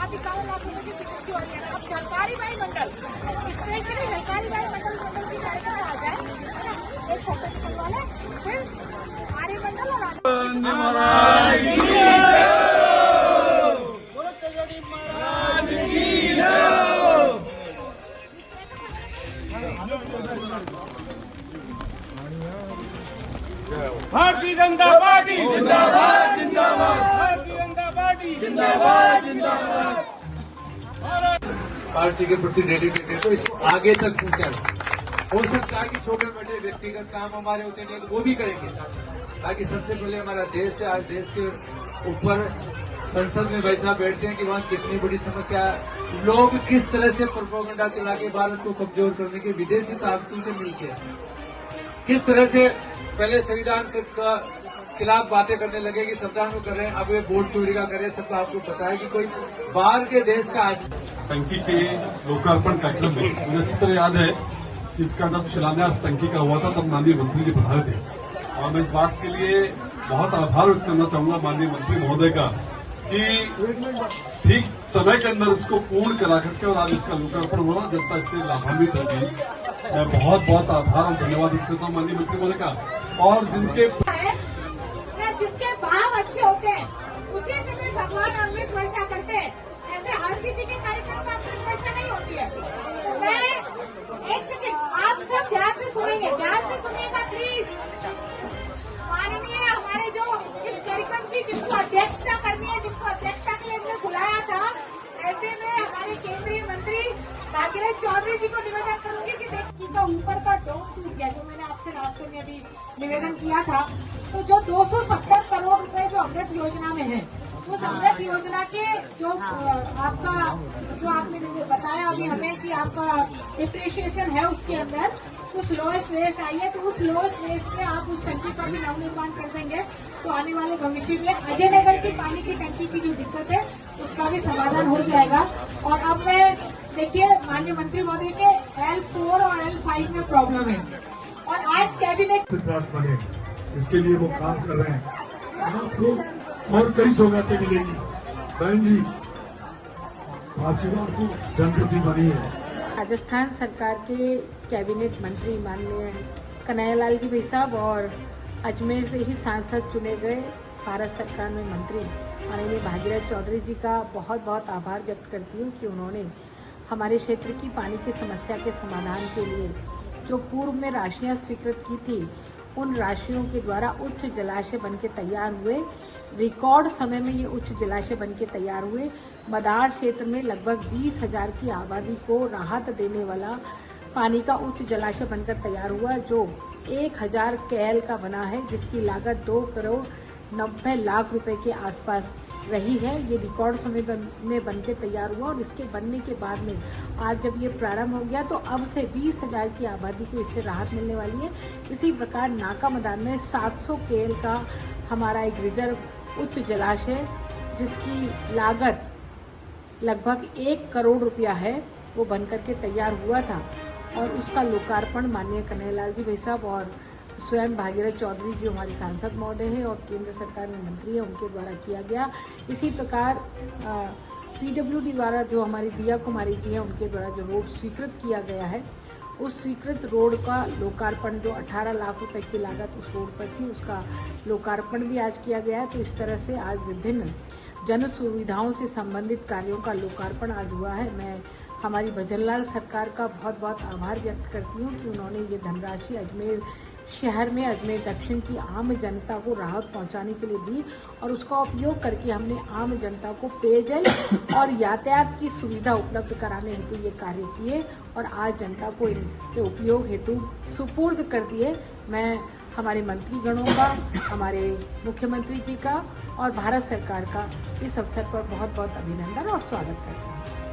लाख 51 लाख रुपए की टिकट की हो रही है। अब सरकारी वायुमंडल स्पेशली सरकारी वायुमंडल की कार्यक्रम आ जाए, है ना, एक फोटो निकलवा ले, फिर आर्यमंडल और भारतीय जनता पार्टी जिंदाबाद जिंदाबाद, भारतीय जनता पार्टी जिंदाबाद जिंदाबाद। पार्टी के प्रति डेडिकेटेड, तो इसको आगे तक पहुंचा। हो सकता है कि छोटे मोटे व्यक्तिगत काम हमारे होते नहीं तो वो भी करेंगे, ताकि सबसे पहले हमारा देश है। आज देश के ऊपर संसद में भाई साहब बैठते हैं कि वहाँ कितनी बड़ी समस्या है, लोग किस तरह से प्रोपेगेंडा चला के भारत को कमजोर करने के विदेशी ताकतों से मिलकर किस तरह से पहले संविधान का खिलाफ बातें करने लगे कि संविधान को कर रहे हैं, अब वे वोट चोरी का कर रहे हैं। सबका आपको पता है कि कोई बाहर के देश का आज टंकी के लोकार्पण कार्यक्रम में मुझे अच्छी तरह याद है कि इसका जब शिलान्यास टंकी का हुआ था तब माननीय मंत्री जी पधारे थे, और मैं इस बात के लिए बहुत आभार व्यक्त करना चाहूंगा माननीय मंत्री महोदय का कि ठीक समय के अंदर इसको पूर्ण करा करके और आज इसका लोकार्पण हुआ, जनता इससे लाभान्वित होगी। मैं बहुत बहुत आभार और धन्यवाद व्यक्त करता हूँ माननीय मंत्री महोदय का। और जिसके भाव अच्छे होते हैं उसी से भी भगवान अमृत वर्षा करते हैं। ऐसे हर किसी के कार्यक्रम में अमृत वर्षा नहीं होती है। मैं एक सेकंड, आप सब ध्यान से सुनेंगे, ध्यान से सुनिएगा प्लीज। माननीय हमारे जो इस कार्यक्रम की जिसको अध्यक्षता करनी है, जिसको अध्यक्षता के लिए हमने बुलाया था, ऐसे में हमारे केंद्रीय मंत्री भागीरथ चौधरी जी को निवेदन करूंगी कि देखिए का ऊपर का डोम टूट गया, जो मैंने आपसे रास्ते में अभी निवेदन किया था। तो जो 270 करोड़ रुपए जो अमृत योजना में है, उस अमृत योजना के जो आपका जो आपने बताया अभी हमें कि आपका डिप्रिशिएशन है, उसके अंदर कुछ लोएस्ट रेट आई है, तो उस लोएस्ट रेट में आप उस टंकी का भी नवनिर्माण कर देंगे, तो आने वाले भविष्य में अजय नगर की पानी की टंकी की जो दिक्कत है उसका भी समाधान हो जाएगा। और अब मैं देखिए माननीय मंत्री महोदय के L4 और L5 में प्रॉब्लम है, और आज कैबिनेट बने, इसके लिए वो काम कर रहे हैं। आपको और कई सौगातें मिलेंगी बहन जी, भाजपा को जनप्रति बनी है। राजस्थान सरकार के कैबिनेट मंत्री माननीय कन्हैयालाल जी भाई साहब और अजमेर से ही सांसद चुने गए भारत सरकार में मंत्री माननीय भागीरथ चौधरी जी का बहुत बहुत आभार व्यक्त करती हूँ कि उन्होंने हमारे क्षेत्र की पानी की समस्या के समाधान के लिए जो पूर्व में राशियाँ स्वीकृत की थी, उन राशियों के द्वारा उच्च जलाशय बनके तैयार हुए। रिकॉर्ड समय में ये उच्च जलाशय बनके तैयार हुए। मदार क्षेत्र में लगभग 20,000 की आबादी को राहत देने वाला पानी का उच्च जलाशय बनकर तैयार हुआ, जो 1000 KL का बना है, जिसकी लागत 2 करोड़ 90 लाख रुपए के आसपास रही है। ये रिकॉर्ड समय में बनके तैयार हुआ, और इसके बनने के बाद में आज जब ये प्रारंभ हो गया तो अब से 20,000 की आबादी को इससे राहत मिलने वाली है। इसी प्रकार नाका मैदान में 700 KL का हमारा एक रिजर्व उच्च जलाशय, जिसकी लागत लगभग 1 करोड़ रुपया है, वो बनकर के तैयार हुआ था, और उसका लोकार्पण माननीय कन्हैयालाल जी भाई साहब और स्वयं भागीरथ चौधरी जो हमारे सांसद महोदय हैं और केंद्र सरकार में मंत्री हैं, उनके द्वारा किया गया। इसी प्रकार PWD द्वारा जो हमारी दिया कुमारी जी हैं, उनके द्वारा जो रोड स्वीकृत किया गया है, उस स्वीकृत रोड का लोकार्पण जो 18 लाख रुपए की लागत उस रोड पर थी, उसका लोकार्पण भी आज किया गया है। तो इस तरह से आज विभिन्न जन सुविधाओं से संबंधित कार्यों का लोकार्पण आज हुआ है। मैं हमारी भजनलाल सरकार का बहुत बहुत आभार व्यक्त करती हूँ कि उन्होंने ये धनराशि अजमेर शहर में अजमेर दक्षिण की आम जनता को राहत पहुंचाने के लिए दी, और उसका उपयोग करके हमने आम जनता को पेयजल और यातायात की सुविधा उपलब्ध कराने हेतु ये कार्य किए, और आज जनता को इनके उपयोग हेतु सुपुर्द कर दिए। मैं हमारे मंत्रीगणों का, हमारे मुख्यमंत्री जी का और भारत सरकार का इस अवसर पर बहुत बहुत अभिनंदन और स्वागत करती हूँ।